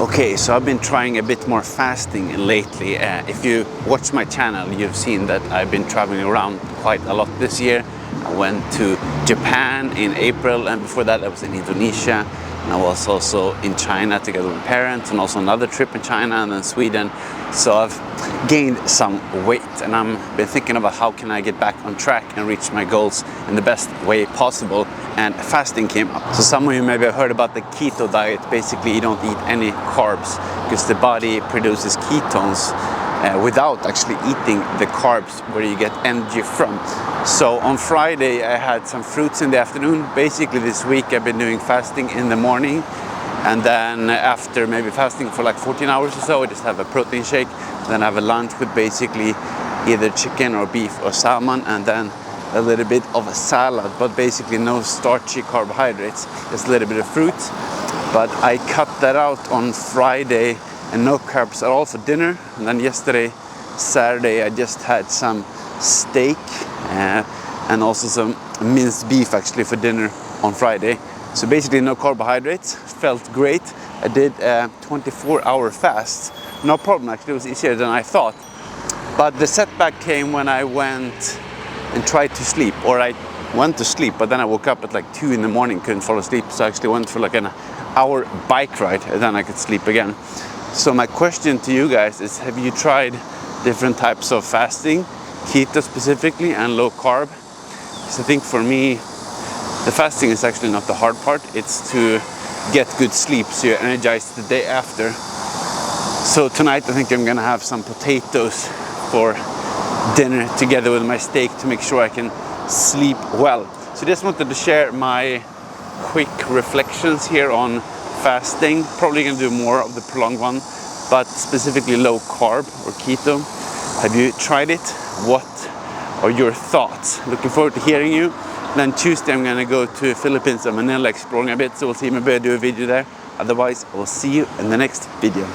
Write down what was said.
Okay, so I've been trying a bit more fasting lately. If you watch my channel, you've seen that I've been traveling around quite a lot this year. I went to Japan in April, and before that I was in Indonesia. And I was also in China together with my parents, and also another trip in China and then Sweden. So I've gained some weight, and I've been thinking about how can I get back on track and reach my goals in the best way possible. And fasting came up. So some of you maybe have heard about the keto diet. Basically, you don't eat any carbs because the body produces ketones without actually eating the carbs where you get energy from. So on Friday I had some fruits in the afternoon. Basically this week I've been doing fasting in the morning, and then after maybe fasting for like 14 hours or so, I just have a protein shake. Then I have a lunch with basically either chicken or beef or salmon, and then a little bit of a salad, but basically no starchy carbohydrates, just a little bit of fruit. But I cut that out on Friday, and no carbs at all for dinner. And then yesterday, Saturday, I just had some steak and also some minced beef actually for dinner on Friday. So basically no carbohydrates. Felt great. I did a 24-hour fast. No problem, actually. It was easier than I thought. But the setback came when I went and tried to sleep, or I went to sleep, but then I woke up at like 2 in the morning, couldn't fall asleep. So I actually went for like an hour bike ride, and then I could sleep again. So my question to you guys is, have you tried different types of fasting, keto specifically, and low carb? Because I think for me, the fasting is actually not the hard part. It's to get good sleep so you're energized the day after. So tonight I think I'm gonna have some potatoes for dinner together with my steak to make sure I can sleep well. So just wanted to share my quick reflections here on fasting. Probably gonna do more of the prolonged one, but specifically low carb or keto. Have you tried it? What are your thoughts? Looking forward to hearing you. Then Tuesday I'm gonna go to Philippines and Manila exploring a bit, so we'll see, maybe I do a video there. Otherwise, I will see you in the next video.